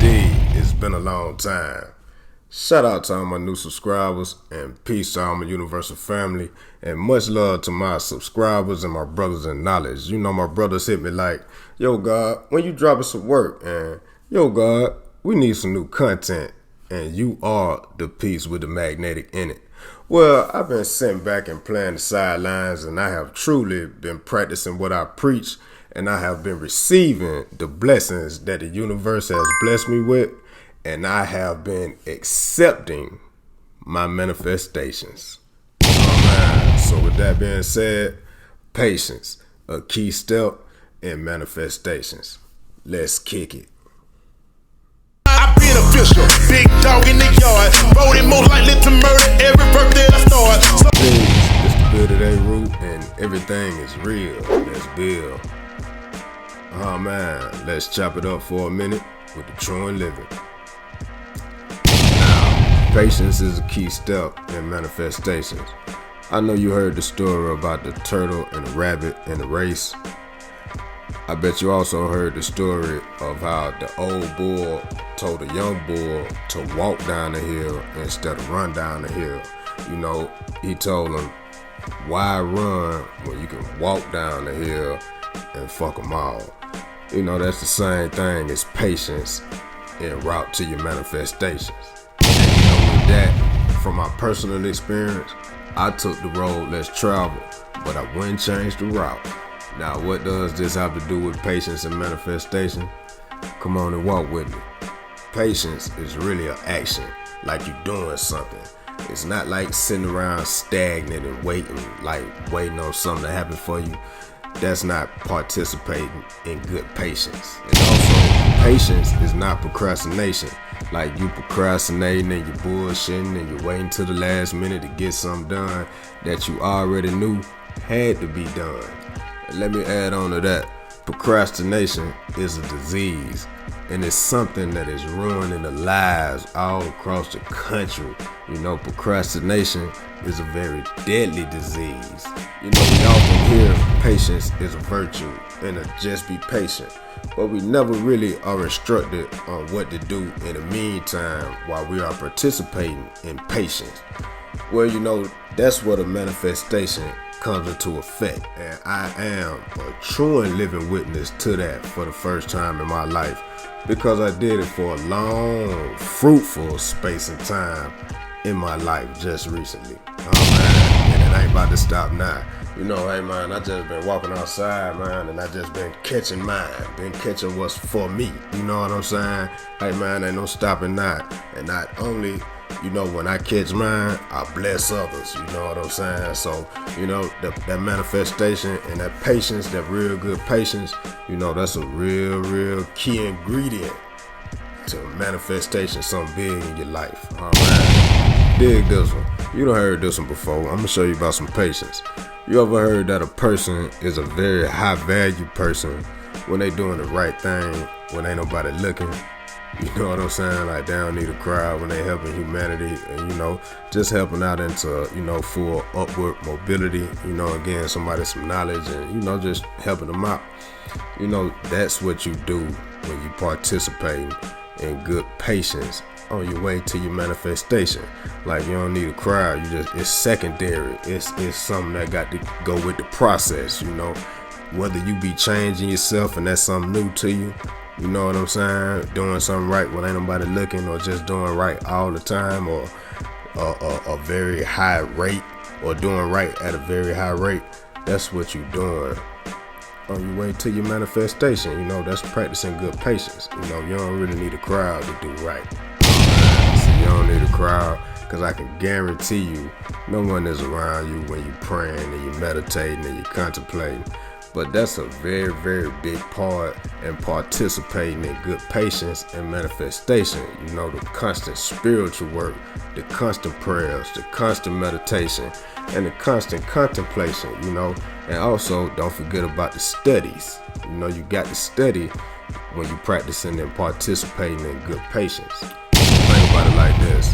Indeed, it's been a long time. Shout out to all my new subscribers and peace to all my universal family and much love to my subscribers and my brothers in knowledge. You know my brothers hit me like, yo God, when you dropping some work, and yo God, we need some new content, and you are the piece with the magnetic in it. Well, I've been sitting back and playing the sidelines, and I have truly been practicing what I preach, and I have been receiving the blessings that the universe has blessed me with, and I have been accepting my manifestations. So with that being said, patience, a key step in manifestations. Let's kick it. I been official, big dog in the yard, voted most likely to murder every birthday I start. It's the Build Today root, and everything is real. Let's build. Oh man, let's chop it up for a minute with the true and living. Now, patience is a key step in manifestations. I know you heard the story about the turtle and the rabbit in the race. I bet you also heard the story of how the old bull told the young bull to walk down the hill instead of run down the hill. You know, he told him, why run when you can walk down the hill and fuck them all? You know, that's the same thing as patience en route to your manifestations. And you know, with that, from my personal experience, I took the road less traveled, but I wouldn't change the route. Now, what does this have to do with patience and manifestation? Come on and walk with me. Patience is really an action, like you're doing something. It's not like sitting around stagnant and waiting on something to happen for you. That's not participating in good patience. And also, patience is not procrastination. Like you procrastinating and you bullshitting and you're waiting till the last minute to get something done that you already knew had to be done. And let me add on to that. Procrastination is a disease, and it's something that is ruining the lives all across the country. You know, procrastination is a very deadly disease. You know, we often hear patience is a virtue and to just be patient, but we never really are instructed on what to do in the meantime while we are participating in patience. Well, you know, that's what a manifestation comes into effect, and I am a true and living witness to that for the first time in my life, because I did it for a long, fruitful space and time in my life just recently. Oh man, and it ain't about to stop now. You know, hey man, I just been walking outside, man, and I just been catching mine, been catching what's for me. You know what I'm saying? Hey man, ain't no stopping now. And not only, you know, when I catch mine, I bless others. You know what I'm saying? So, you know, that manifestation and that patience, that real good patience, you know, that's a real key ingredient to manifestation, something big in your life. All right. Dig this one. You done heard this one before. I'm gonna show you about some patience. You ever heard that a person is a very high value person when they doing the right thing, when ain't nobody looking? You know what I'm saying? Like, they don't need a crowd when they helping humanity and, you know, just helping out into, you know, full upward mobility, you know, again, somebody some knowledge and, you know, just helping them out. You know, that's what you do when you participate in good patience on your way to your manifestation. Like, you don't need a crowd, it's secondary. It's something that got to go with the process, you know. Whether you be changing yourself and that's something new to you, you know what I'm saying? Doing something right when ain't nobody looking, or just doing right all the time, or a very high rate, or doing right at a very high rate. That's what you're doing on your way to your manifestation. You know, that's practicing good patience. You know, you don't really need a crowd to do right. So you don't need a crowd, because I can guarantee you no one is around you when you're praying and you're meditating and you're contemplating. But that's a very big part in participating in good patience and manifestation. You know, the constant spiritual work, the constant prayers, the constant meditation, and the constant contemplation, you know. And also, don't forget about the studies. You know, you got to study when you're practicing and participating in good patience. Think about it like this.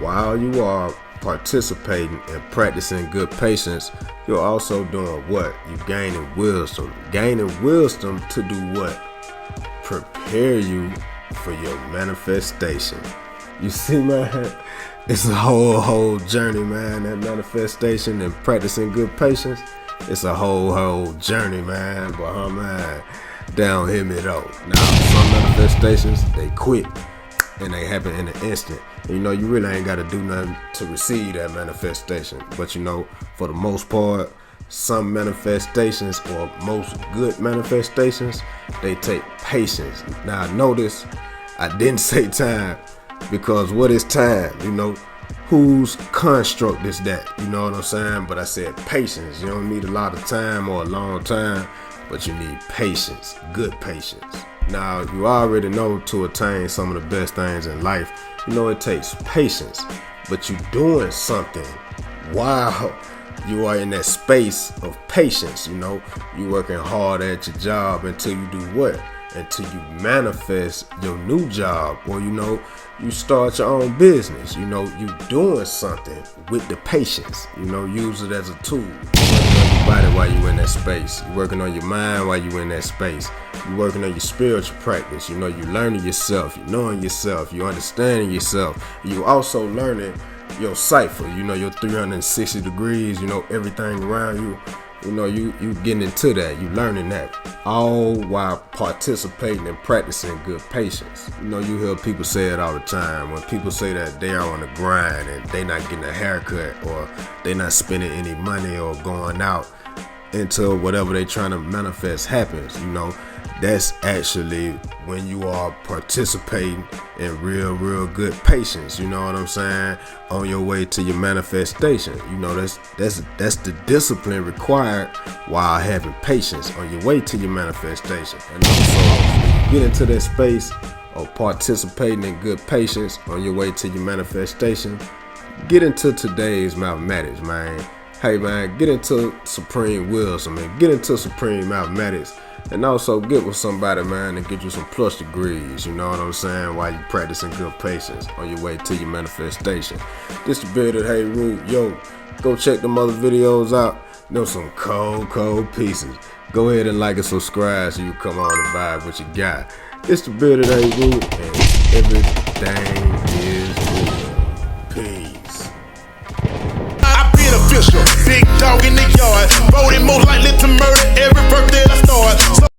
While you are participating and practicing good patience, you're also doing what? You're gaining wisdom. Gaining wisdom to do what? Prepare you for your manifestation. You see, man, it's a whole journey, man. That manifestation and practicing good patience, it's a whole journey, man. But man, they don't hear me though. Now, some manifestations, they quick and they happen in an instant. And, you really ain't got to do nothing to receive that manifestation. But for the most part, some manifestations, or most good manifestations, they take patience. Now notice I didn't say time, because what is time? Whose construct is that? You know what I'm saying? But I said patience. You don't need a lot of time or a long time, but you need patience, good patience. Now, you already know, to attain some of the best things in life, it takes patience, but you're doing something while you are in that space of patience. You working hard at your job until you do what? Until you manifest your new job, or you start your own business. You doing something with the patience. Use it as a tool. You working on your body while you in that space. You working on your mind while you in that space. You working on your spiritual practice. You learning yourself. You knowing yourself. You understanding yourself. You also learning your cipher. Your 360 degrees. Everything around you. You getting into that, you learning that, all while participating and practicing good patience. You hear people say it all the time. When people say that they are on the grind and they not getting a haircut, or they not spending any money, or going out until whatever they trying to manifest happens, that's actually when you are participating in real good patience. You know what I'm saying? On your way to your manifestation. That's the discipline required while having patience on your way to your manifestation. And also, get into that space of participating in good patience on your way to your manifestation. Get into today's mathematics, man. Hey, man, get into Supreme Wilson, man. Get into Supreme Mathematics. And also get with somebody, man, and get you some plus degrees, you know what I'm saying, while you practicing good patience on your way to your manifestation. This the Bearded Hayroot. Yo, go check them other videos out. There's some cold pieces. Go ahead and like and subscribe so you come on and vibe what you got. It's the Bearded Hayroot, and everything is real. Peace. I've been official, big dog in the yard, voted most likely to murder every birthday I start.